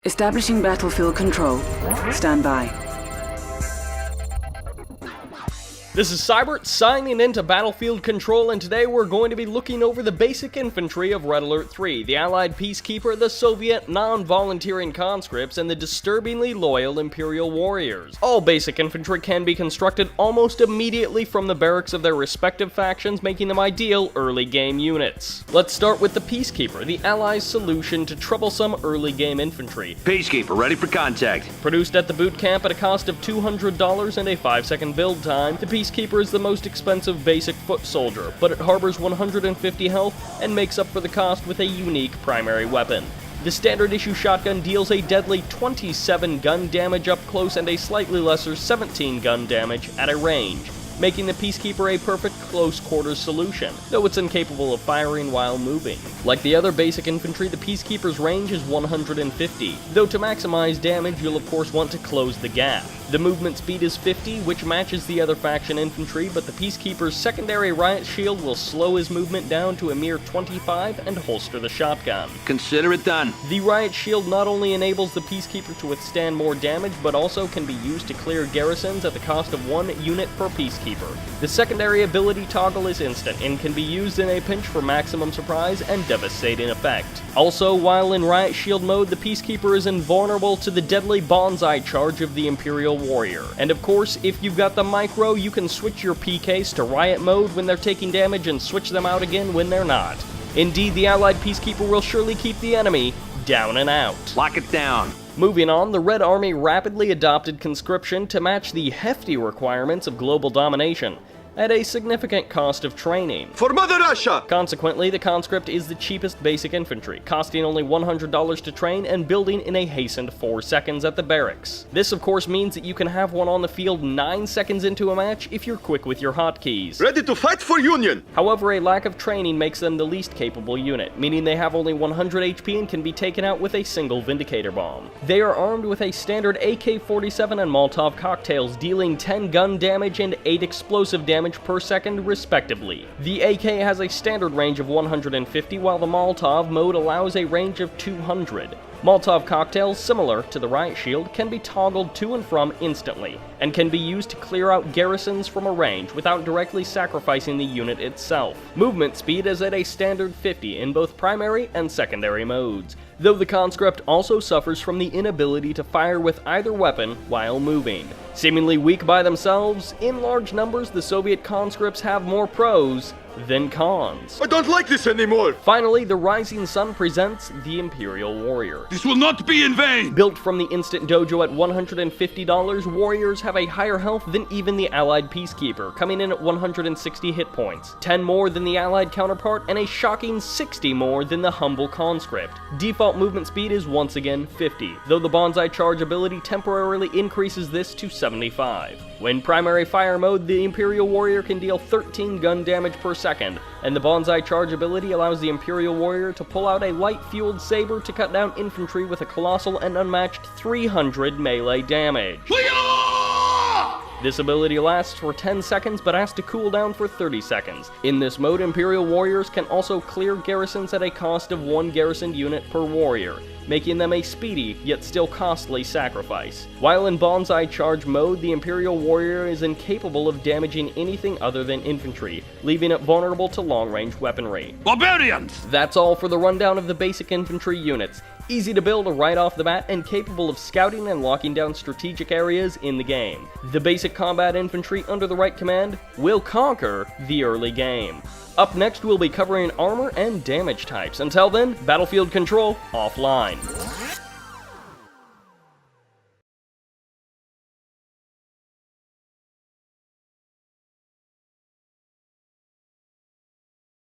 Establishing battlefield control. Stand by. This is Sybert signing into Battlefield Control, and today we're going to be looking over the basic infantry of Red Alert 3, the Allied Peacekeeper, the Soviet non-volunteering conscripts, and the disturbingly loyal Imperial Warriors. All basic infantry can be constructed almost immediately from the barracks of their respective factions, making them ideal early game units. Let's start with the Peacekeeper, the Allies' solution to troublesome early game infantry. Peacekeeper, ready for contact. Produced at the boot camp at a cost of $200 and a 5-second build time, the Peacekeeper is the most expensive basic foot soldier, but it harbors 150 health and makes up for the cost with a unique primary weapon. The standard issue shotgun deals a deadly 27 gun damage up close and a slightly lesser 17 gun damage at a range, making the Peacekeeper a perfect close quarters solution, though it's incapable of firing while moving. Like the other basic infantry, the Peacekeeper's range is 150, though to maximize damage you'll of course want to close the gap. The movement speed is 50, which matches the other faction infantry, but the Peacekeeper's secondary riot shield will slow his movement down to a mere 25 and holster the shotgun. Consider it done. The riot shield not only enables the Peacekeeper to withstand more damage, but also can be used to clear garrisons at the cost of 1 unit per Peacekeeper. The secondary ability toggle is instant and can be used in a pinch for maximum surprise and devastating effect. Also, while in riot shield mode, the Peacekeeper is invulnerable to the deadly bonsai charge of the Imperial Warrior. And of course, if you've got the micro, you can switch your PKs to riot mode when they're taking damage and switch them out again when they're not. Indeed, the Allied Peacekeeper will surely keep the enemy down and out. Lock it down. Moving on, the Red Army rapidly adopted conscription to match the hefty requirements of global domination, at a significant cost of training. For Mother Russia! Consequently, the Conscript is the cheapest basic infantry, costing only $100 to train and building in a hastened 4 seconds at the barracks. This of course means that you can have one on the field 9 seconds into a match if you're quick with your hotkeys. Ready to fight for Union! However, a lack of training makes them the least capable unit, meaning they have only 100 HP and can be taken out with a single Vindicator bomb. They are armed with a standard AK-47 and Molotov cocktails, dealing 10 gun damage and 8 explosive damage per second respectively. The AK has a standard range of 150, while the Molotov mode allows a range of 200. Molotov cocktails, similar to the riot shield, can be toggled to and from instantly, and can be used to clear out garrisons from a range without directly sacrificing the unit itself. Movement speed is at a standard 50 in both primary and secondary modes, though the Conscript also suffers from the inability to fire with either weapon while moving. Seemingly weak by themselves, in large numbers the Soviet conscripts have more pros than cons. I don't like this anymore! Finally, the Rising Sun presents the Imperial Warrior. This will not be in vain! Built from the instant dojo at $150, Warriors have a higher health than even the Allied Peacekeeper, coming in at 160 hit points, 10 more than the Allied counterpart, and a shocking 60 more than the humble Conscript. Default movement speed is once again 50, though the bonsai charge ability temporarily increases this to 75. When primary fire mode, the Imperial Warrior can deal 13 gun damage per second, and the bonsai charge ability allows the Imperial Warrior to pull out a light-fueled saber to cut down infantry with a colossal and unmatched 300 melee damage. This ability lasts for 10 seconds but has to cool down for 30 seconds. In this mode, Imperial Warriors can also clear garrisons at a cost of 1 garrisoned unit per warrior, making them a speedy yet still costly sacrifice. While in bonsai charge mode, the Imperial Warrior is incapable of damaging anything other than infantry, leaving it vulnerable to long-range weaponry. Barbarians! That's all for the rundown of the basic infantry units. Easy to build right off the bat and capable of scouting and locking down strategic areas in the game. The basic combat infantry under the right command will conquer the early game. Up next, we'll be covering armor and damage types. Until then, Battlefield Control offline.